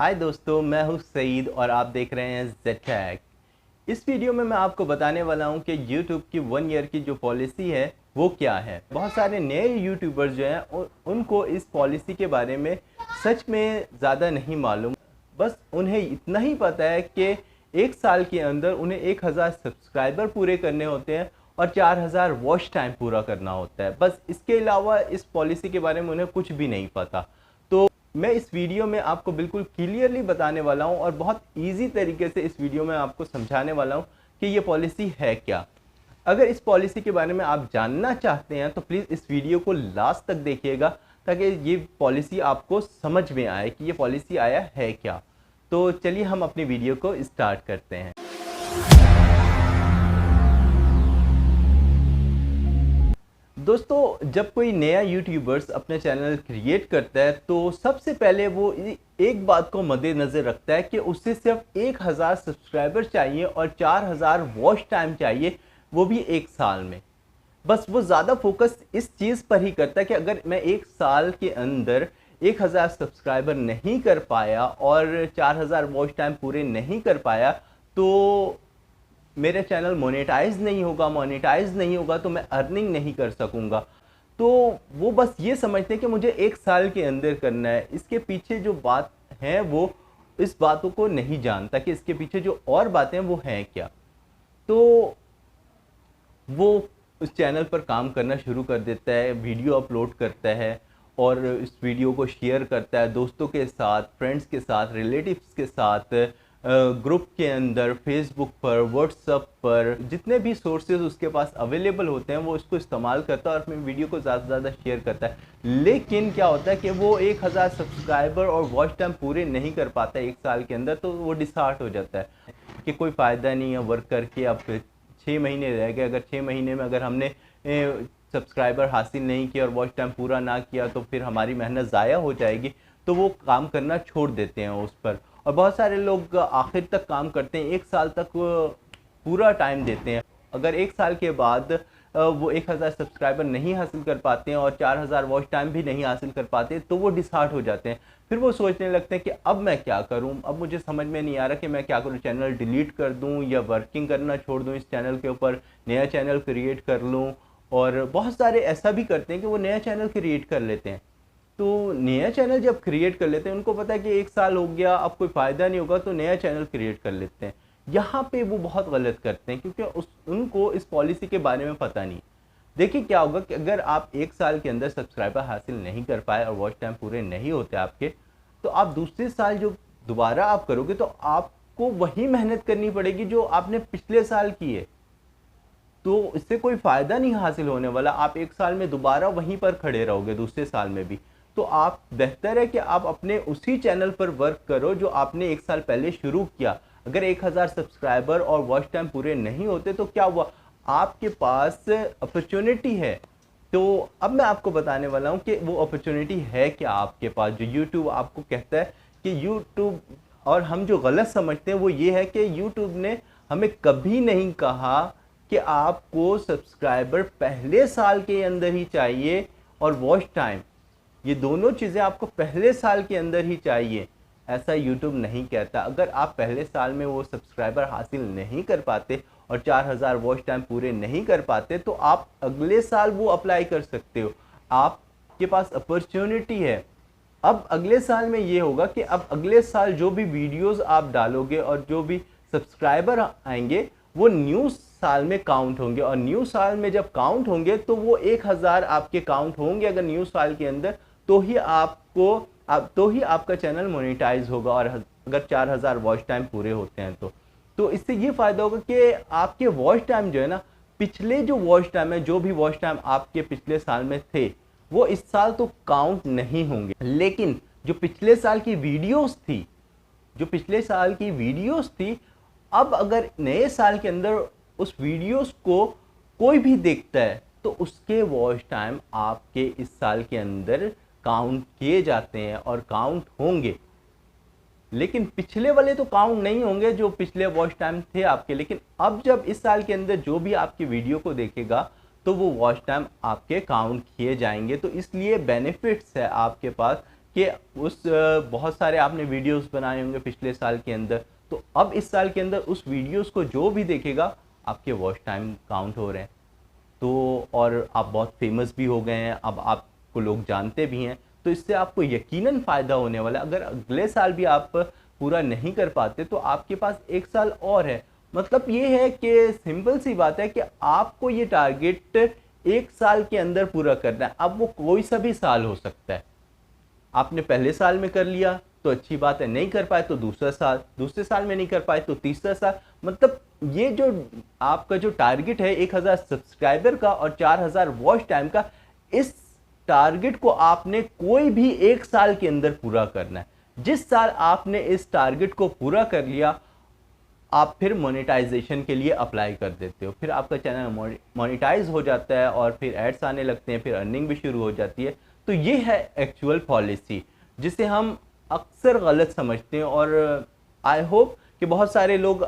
हाय दोस्तों, मैं हूं सईद और आप देख रहे हैं ज़ेड। इस वीडियो में मैं आपको बताने वाला हूं कि YouTube की 1 ईयर की जो पॉलिसी है वो क्या है। बहुत सारे नए यूट्यूबर्स जो हैं उनको इस पॉलिसी के बारे में सच में ज़्यादा नहीं मालूम। बस उन्हें इतना ही पता है कि 1 साल के अंदर उन्हें 1000 सब्सक्राइबर पूरे करने होते हैं और 4000 वॉच टाइम पूरा करना होता है। बस इसके अलावा इस पॉलिसी के बारे में उन्हें कुछ भी नहीं पता। तो मैं इस वीडियो में आपको बिल्कुल क्लियरली बताने वाला हूं और बहुत इजी तरीके से इस वीडियो में आपको समझाने वाला हूं कि ये पॉलिसी है क्या। अगर इस पॉलिसी के बारे में आप जानना चाहते हैं तो प्लीज़ इस वीडियो को लास्ट तक देखिएगा ताकि ये पॉलिसी आपको समझ में आए कि ये पॉलिसी आया है क्या। तो चलिए हम अपनी वीडियो को स्टार्ट करते हैं। दोस्तों, जब कोई नया यूट्यूबर्स अपना चैनल क्रिएट करता है तो सबसे पहले वो एक बात को मद्देनज़र रखता है कि उससे सिर्फ 1000 सब्सक्राइबर चाहिए और 4000 वॉच टाइम चाहिए, वो भी 1 साल में। बस वो ज़्यादा फोकस इस चीज़ पर ही करता है कि अगर मैं 1 साल के अंदर 1000 सब्सक्राइबर नहीं कर पाया और 4000 वॉच टाइम पूरे नहीं कर पाया तो मेरा चैनल मोनेटाइज नहीं होगा तो मैं अर्निंग नहीं कर सकूंगा। तो वो बस ये समझते हैं कि मुझे 1 साल के अंदर करना है। इसके पीछे जो बात है वो इस बातों को नहीं जानता कि इसके पीछे जो और बातें हैं वो हैं क्या। तो वो उस चैनल पर काम करना शुरू कर देता है, वीडियो अपलोड करता है और इस वीडियो को शेयर करता है दोस्तों के साथ, फ्रेंड्स के साथ, रिलेटिव्स के साथ, ग्रुप के अंदर, फेसबुक पर, व्हाट्सएप पर, जितने भी सोर्सेज उसके पास अवेलेबल होते हैं वो इसको इस्तेमाल करता है और अपनी वीडियो को ज़्यादा से ज़्यादा शेयर करता है। लेकिन क्या होता है कि वो 1000 सब्सक्राइबर और वॉच टाइम पूरे नहीं कर पाता है 1 साल के अंदर, तो वो डिसहार्ट हो जाता है कि कोई फ़ायदा नहीं है वर्क करके। अब 6 महीने रह गए, अगर 6 महीने में अगर हमने सब्सक्राइबर हासिल नहीं किया और वॉच टाइम पूरा ना किया तो फिर हमारी मेहनत ज़ाया हो जाएगी। तो वो काम करना छोड़ देते हैं उस पर। और बहुत सारे लोग आखिर तक काम करते हैं, 1 साल तक पूरा टाइम देते हैं। अगर 1 साल के बाद वो 1000 सब्सक्राइबर नहीं हासिल कर पाते हैं और 4000 वॉच टाइम भी नहीं हासिल कर पाते तो वो डिसहार्ट हो जाते हैं। फिर वो सोचने लगते हैं कि अब मैं क्या करूं, अब मुझे समझ में नहीं आ रहा कि मैं क्या करूं, चैनल डिलीट कर दूं या वर्किंग करना छोड़ दूं, इस चैनल के ऊपर नया चैनल क्रिएट कर लूं। और बहुत सारे ऐसा भी करते हैं कि वो नया चैनल क्रिएट कर लेते हैं। तो नया चैनल जब क्रिएट कर लेते हैं, उनको पता है कि 1 साल हो गया, अब कोई फ़ायदा नहीं होगा, तो नया चैनल क्रिएट कर लेते हैं। यहाँ पे वो बहुत गलत करते हैं क्योंकि उनको इस पॉलिसी के बारे में पता नहीं। देखिए क्या होगा कि अगर आप 1 साल के अंदर सब्सक्राइबर हासिल नहीं कर पाए और वॉच टाइम पूरे नहीं होते आपके, तो आप दूसरे साल जो दोबारा आप करोगे तो आपको वही मेहनत करनी पड़ेगी जो आपने पिछले साल की है। तो इससे कोई फ़ायदा नहीं हासिल होने वाला। आप 1 साल में दोबारा वहीं पर खड़े रहोगे दूसरे साल में भी। तो आप बेहतर है कि आप अपने उसी चैनल पर वर्क करो जो आपने 1 साल पहले शुरू किया। अगर 1000 सब्सक्राइबर और वॉच टाइम पूरे नहीं होते तो क्या हुआ, आपके पास अपॉर्चुनिटी है। तो अब मैं आपको बताने वाला हूँ कि वो अपॉर्चुनिटी है क्या आपके पास, जो यूट्यूब आपको कहता है कि यूट्यूब, और हम जो गलत समझते हैं वो ये है कि यूट्यूब ने हमें कभी नहीं कहा कि आपको सब्सक्राइबर पहले साल के अंदर ही चाहिए और वॉच टाइम, ये दोनों चीज़ें आपको पहले साल के अंदर ही चाहिए। ऐसा यूट्यूब नहीं कहता। अगर आप पहले साल में वो सब्सक्राइबर हासिल नहीं कर पाते और 4000 वॉच टाइम पूरे नहीं कर पाते तो आप अगले साल वो अप्लाई कर सकते हो, आपके पास अपॉर्चुनिटी है। अब अगले साल में ये होगा कि अब अगले साल जो भी वीडियोस आप डालोगे और जो भी सब्सक्राइबर आएंगे वो न्यू साल में काउंट होंगे, और न्यू साल में जब काउंट होंगे तो वो 1000 आपके काउंट होंगे अगर न्यू साल के अंदर, तो ही आपका चैनल मोनेटाइज होगा। और अगर 4000 वॉच टाइम पूरे होते हैं तो इससे ये फ़ायदा होगा कि आपके वॉच टाइम जो है ना, पिछले जो वॉच टाइम है, जो भी वॉच टाइम आपके पिछले साल में थे वो इस साल तो काउंट नहीं होंगे। लेकिन जो पिछले साल की वीडियोस थी, अब अगर नए साल के अंदर उस वीडियोस को कोई भी देखता है तो उसके वॉच टाइम आपके इस साल के अंदर काउंट किए जाते हैं और काउंट होंगे। लेकिन पिछले वाले तो काउंट नहीं होंगे जो पिछले वॉच टाइम थे आपके। लेकिन अब जब इस साल के अंदर जो भी आपकी वीडियो को देखेगा तो वो वॉच टाइम आपके काउंट किए जाएंगे। तो इसलिए बेनिफिट्स है आपके पास कि उस बहुत सारे आपने वीडियोस बनाए होंगे पिछले साल के अंदर, तो अब इस साल के अंदर उस वीडियोस को जो भी देखेगा आपके वॉच टाइम काउंट हो रहे हैं। तो और आप बहुत फेमस भी हो गए हैं, अब आपको लोग जानते भी हैं, तो इससे आपको यकीनन फ़ायदा होने वाला है। अगर अगले साल भी आप पूरा नहीं कर पाते तो आपके पास एक साल और है। मतलब ये है कि सिंपल सी बात है कि आपको ये टारगेट एक साल के अंदर पूरा करना है। अब वो कोई सा भी साल हो सकता है। आपने पहले साल में कर लिया तो अच्छी बात है, नहीं कर पाए तो दूसरा साल, दूसरे साल में नहीं कर पाए तो तीसरा साल। मतलब ये जो आपका जो टारगेट है 1000 सब्सक्राइबर का और 4000 वॉच टाइम का, इस टारगेट को आपने कोई भी एक साल के अंदर पूरा करना है। जिस साल आपने इस टारगेट को पूरा कर लिया, आप फिर मोनेटाइजेशन के लिए अप्लाई कर देते हो, फिर आपका चैनल मोनेटाइज हो जाता है और फिर एड्स आने लगते हैं, फिर अर्निंग भी शुरू हो जाती है। तो ये है एक्चुअल पॉलिसी, जिसे हम अक्सर गलत समझते हैं। और आई होप कि बहुत सारे लोग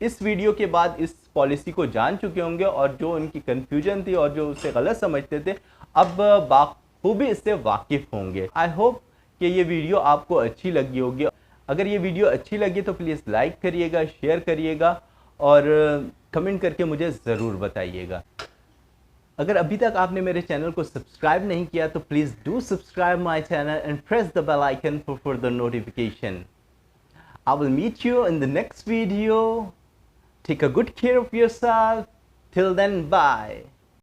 इस वीडियो के बाद इस पॉलिसी को जान चुके होंगे, और जो उनकी कन्फ्यूजन थी और जो उसे गलत समझते थे, अब बाखूबी इससे वाकिफ़ होंगे। आई होप कि ये वीडियो आपको अच्छी लगी होगी। अगर ये वीडियो अच्छी लगी तो प्लीज़ लाइक करिएगा, शेयर करिएगा और कमेंट करके मुझे ज़रूर बताइएगा। अगर अभी तक आपने मेरे चैनल को सब्सक्राइब नहीं किया तो please do subscribe my channel and press the bell icon for further notification. I will meet you in the next video. Take a good care of yourself. Till then, bye.